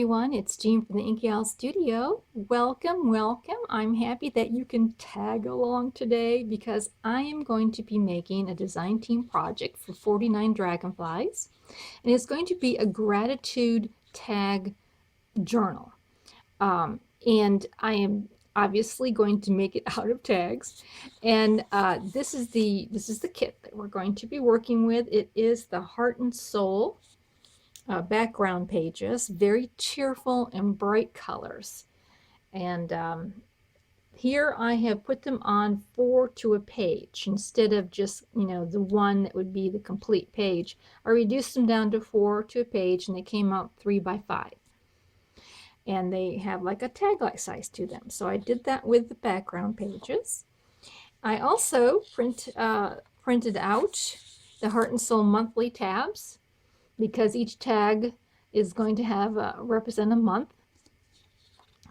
everyone, it's Jean from the Inky Owl Studio. Welcome, welcome. I'm happy that you can tag along today because I am going to be making a design team project for 49 Dragonflies, and it's going to be a gratitude tag journal. And I am obviously going to make it out of tags, and this is the kit that we're going to be working with. It is the Heart and Soul background pages, very cheerful and bright colors. And here I have put them on 4 to a page instead of just, the one that would be the complete page. I reduced them down to 4 to a page, and they came out 3 by 5. And they have like a tag-like size to them. So I did that with the background pages. I also printed out the Heart and Soul monthly tabs, because each tag is going to have represent a month.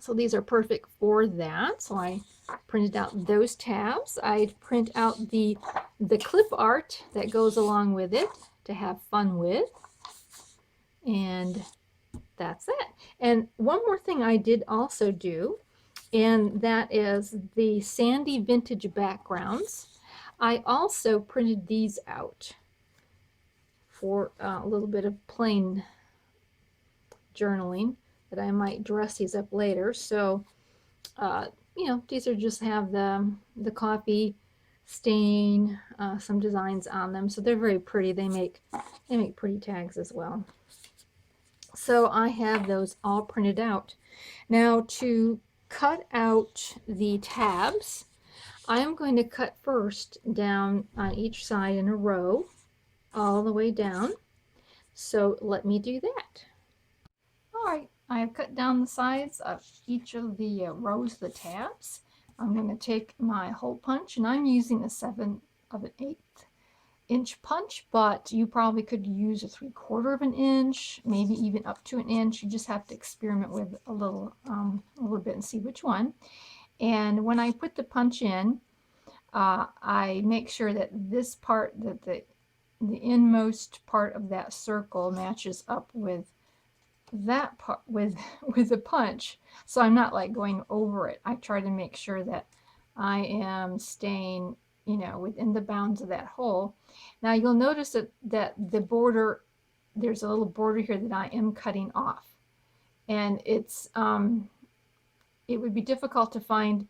So these are perfect for that. So I printed out those tabs. I print out the clip art that goes along with it to have fun with. And that's it. And one more thing I did also do, and that is the sandy vintage backgrounds. I also printed these out for a little bit of plain journaling that I might dress these up later. So, these are just have the coffee stain, some designs on them. So they're very pretty. They make pretty tags as well. So I have those all printed out. Now to cut out the tabs, I am going to cut first down on each side in a row, all the way down. So let me do that. All right, I have cut down the sides of each of the rows of the tabs. I'm going to take my hole punch, and I'm using a 7/8 inch punch, but you probably could use a 3/4 of an inch, maybe even up to an inch. You just have to experiment with a little bit and see which one. And when I put the punch in, I make sure that this part, that the inmost part of that circle matches up with that part with the punch, so I'm not like going over it. I try to make sure that I am staying, within the bounds of that hole. Now you'll notice that the border, there's a little border here that I am cutting off, and it's it would be difficult to find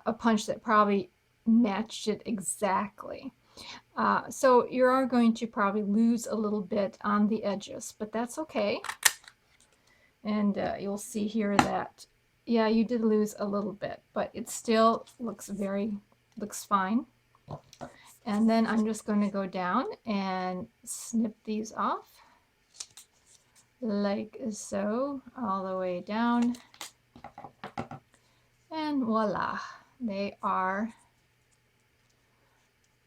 a punch that probably matched it exactly. So you are going to probably lose a little bit on the edges, but that's okay. And you'll see here that, yeah, you did lose a little bit, but it still looks fine. And then I'm just going to go down and snip these off like so, all the way down. And voila, they are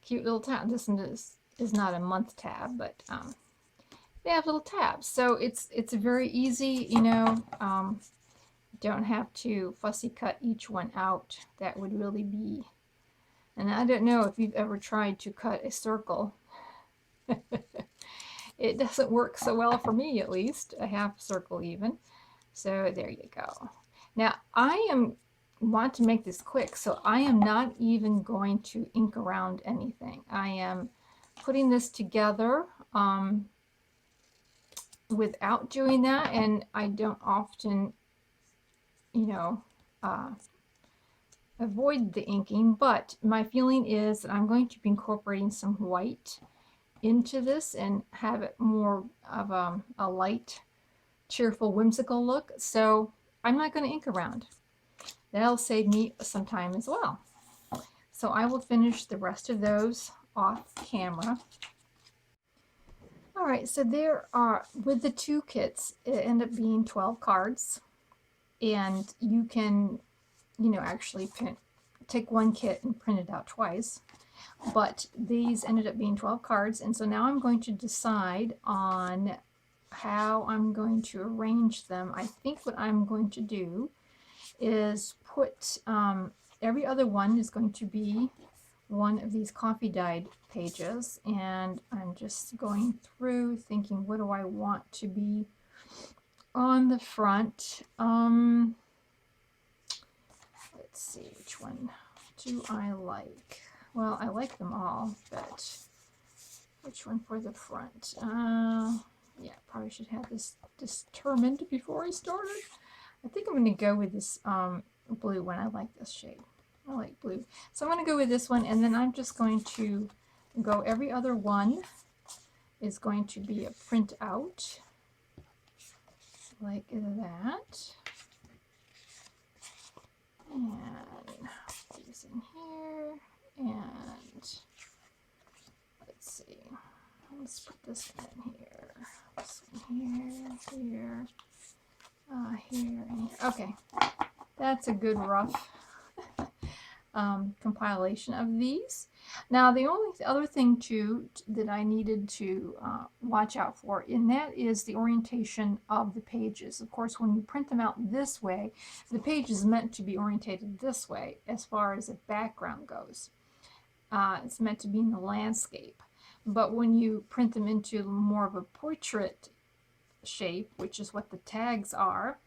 cute little tabs. This one is not a month tab, but they have little tabs, so it's very easy. Don't have to fussy cut each one out. That would really be, and I don't know if you've ever tried to cut a circle. It doesn't work so well for me, at least a half circle even. So there you go. Now I want to make this quick, so I am not even going to ink around anything. I am putting this together without doing that, and I don't often, avoid the inking, but my feeling is that I'm going to be incorporating some white into this and have it more of a light, cheerful, whimsical look. So I'm not going to ink around. That'll save me some time as well. So I will finish the rest of those off camera. All right, so there are, with the 2 kits, it ended up being 12 cards, and you can, actually take 1 kit and print it out twice, but these ended up being 12 cards, and so now I'm going to decide on how I'm going to arrange them. I think what I'm going to do is put, every other one is going to be one of these coffee dyed pages, and I'm just going through thinking, what do I want to be on the front, let's see, which one do I like? Well, I like them all, but which one for the front? Yeah, probably should have this determined before I started. I think I'm going to go with this blue one. I like this shade. I like blue. So I'm going to go with this one, and then I'm just going to go every other one is going to be a print out like that. And these in here, and let's see. Let's put this one in here. This one here, here, here, and here. Okay, that's a good rough compilation of these. Now, the only other thing too that I needed to watch out for, and that is the orientation of the pages. Of course, when you print them out this way, the page is meant to be orientated this way as far as the background goes. It's meant to be in the landscape. But when you print them into more of a portrait shape, which is what the tags are,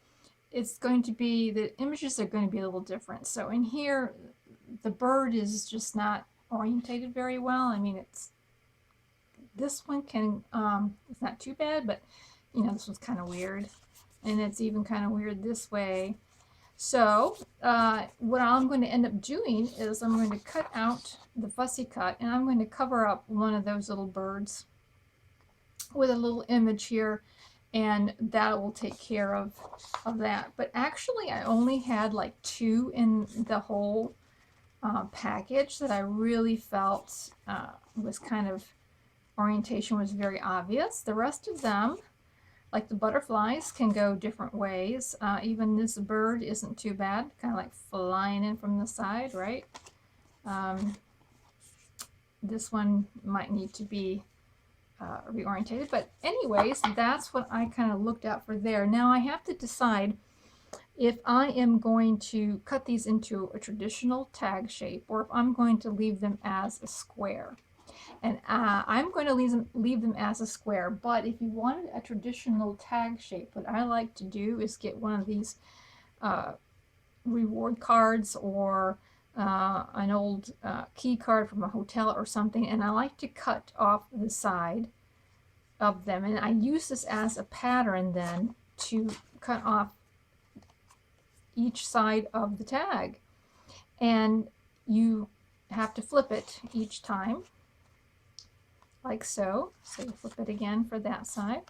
it's going to be, the images are going to be a little different. So in here, the bird is just not orientated very well. I mean, it's, this one can, it's not too bad, but you know, this one's kind of weird. And it's even kind of weird this way. So what I'm going to end up doing is I'm going to cut out the fussy cut, and I'm going to cover up one of those little birds with a little image here, and that will take care of that. But actually, I only had like 2 in the whole package that I really felt was kind of, orientation was very obvious. The rest of them, like the butterflies, can go different ways. Even this bird isn't too bad, kind of like flying in from the side, right? This one might need to be reorientated, but anyways, that's what I kind of looked at for there. Now I have to decide if I am going to cut these into a traditional tag shape or if I'm going to leave them as a square. And I'm going to leave them as a square, but if you wanted a traditional tag shape, what I like to do is get one of these reward cards or an old key card from a hotel or something, and I like to cut off the side of them, and I use this as a pattern then to cut off each side of the tag, and you have to flip it each time like so. So you flip it again for that side,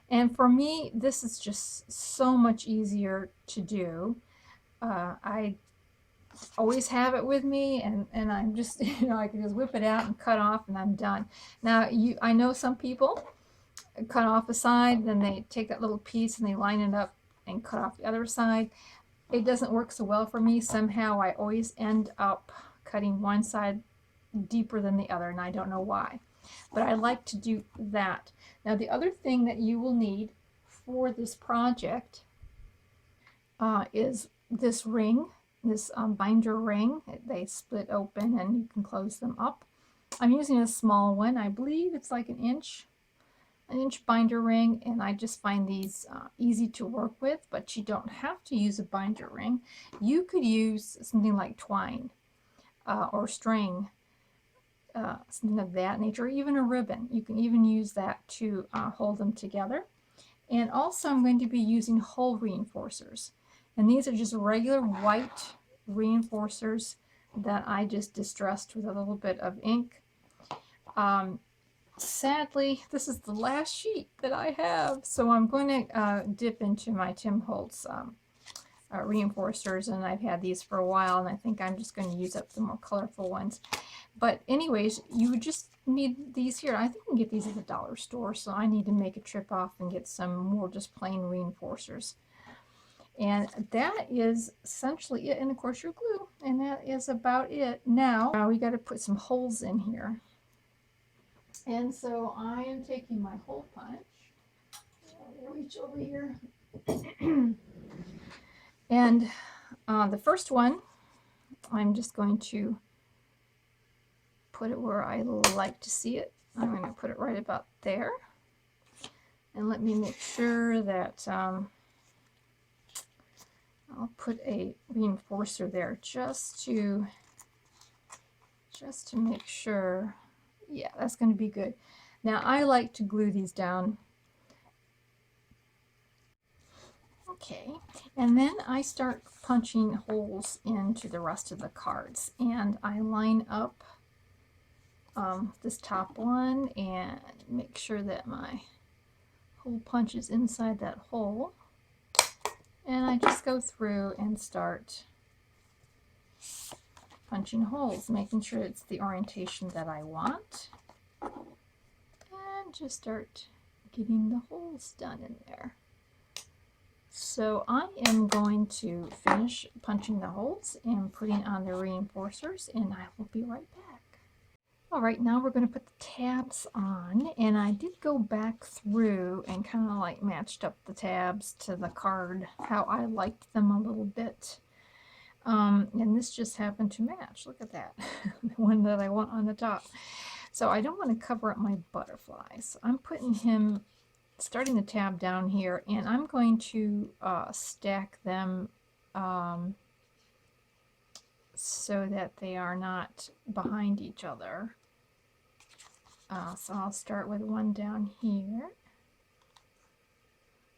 and for me this is just so much easier to do. I always have it with me, and I'm just, you know, I can just whip it out and cut off and I'm done. Now I know some people cut off a side, then they take that little piece and they line it up and cut off the other side. It doesn't work so well for me. Somehow I always end up cutting one side deeper than the other, and I don't know why, but I like to do that. Now the other thing that you will need for this project is this ring, this binder ring. They split open and you can close them up. I'm using a small one. I believe it's like an inch binder ring, and I just find these easy to work with, but you don't have to use a binder ring. You could use something like twine or string, something of that nature, or even a ribbon. You can even use that to hold them together. And also I'm going to be using hole reinforcers, and these are just regular white reinforcers that I just distressed with a little bit of ink. Sadly, this is the last sheet that I have, so I'm going to dip into my Tim Holtz reinforcers, and I've had these for a while, and I think I'm just going to use up the more colorful ones. But anyways, you would just need these here. I think you can get these at the dollar store, so I need to make a trip off and get some more just plain reinforcers. And that is essentially it, and of course your glue, and that is about it. Now we got to put some holes in here. And so I am taking my hole punch. I'll reach over here. And the first one, I'm just going to put it where I like to see it. I'm going to put it right about there. And let me make sure that put a reinforcer there just to make sure. Yeah, that's going to be good. Now I like to glue these down. Okay, and then I start punching holes into the rest of the cards, and I line up this top one and make sure that my hole punch is inside that hole, and I just go through and start punching holes, making sure it's the orientation that I want, and just start getting the holes done in there. So I am going to finish punching the holes and putting on the reinforcers, and I will be right back. All right, now we're going to put the tabs on, and I did go back through and kind of like matched up the tabs to the card, how I liked them a little bit. And this just happened to match. Look at that, the one that I want on the top. So I don't want to cover up my butterfly. So I'm putting him, starting the tab down here, and I'm going to stack them so that they are not behind each other. So I'll start with one down here,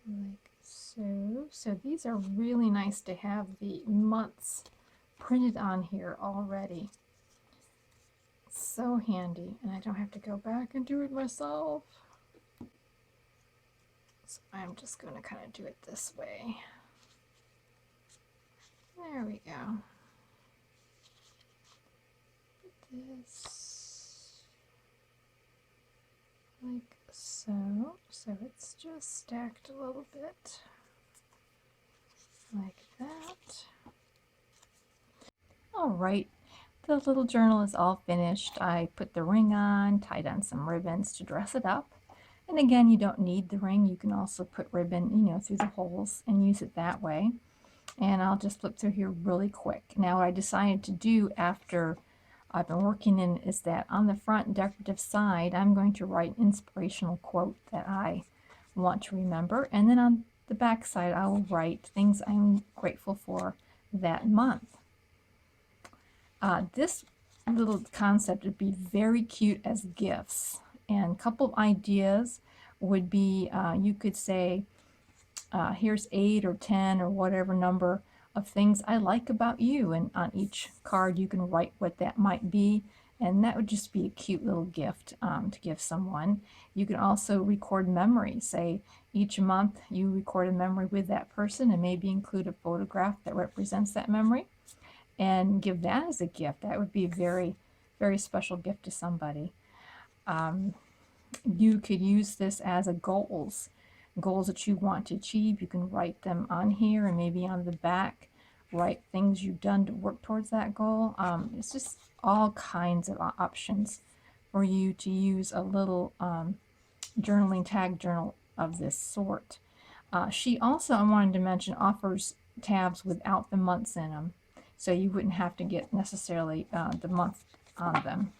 like so. So these are really nice to have the months printed on here already. So handy, and I don't have to go back and do it myself. So I'm just going to kind of do it this way. There we go. This like so. So it's just stacked a little bit like that. All right, the little journal is all finished. I put the ring on, tied on some ribbons to dress it up. And again, you don't need the ring. You can also put ribbon, through the holes and use it that way. And I'll just flip through here really quick. Now, what I decided to do after I've been working in is that on the front decorative side, I'm going to write an inspirational quote that I want to remember. And then on the back side, I will write things I'm grateful for that month. This little concept would be very cute as gifts. And a couple of ideas would be, you could say, here's 8 or 10 or whatever number of things I like about you, and on each card you can write what that might be, and that would just be a cute little gift to give someone. You can also record memories. Say each month you record a memory with that person and maybe include a photograph that represents that memory and give that as a gift. That would be a very, very special gift to somebody. You could use this as a goals that you want to achieve. You can write them on here, and maybe on the back write things you've done to work towards that goal. It's just all kinds of options for you to use a little journaling tag journal of this sort. She also, I wanted to mention, offers tabs without the months in them, so you wouldn't have to get necessarily the month on them.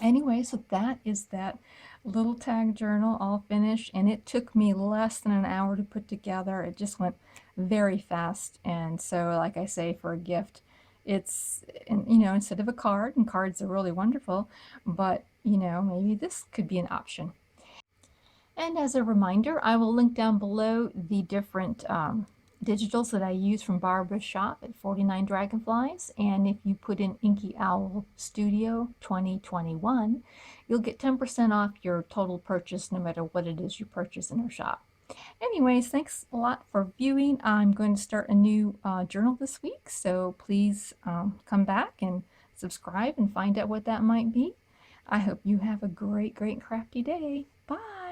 Anyway, so that is that little tag journal all finished, and it took me less than an hour to put together. It just went very fast, and so like I say, for a gift, it's, instead of a card, and cards are really wonderful, but maybe this could be an option. And as a reminder, I will link down below the different digitals that I use from Barbara's shop at 49 Dragonflies, and if you put in Inky Owl Studio 2021, you'll get 10% off your total purchase no matter what it is you purchase in her shop. Anyways, thanks a lot for viewing. I'm going to start a new journal this week, so please come back and subscribe and find out what that might be. I hope you have a great, great crafty day. Bye!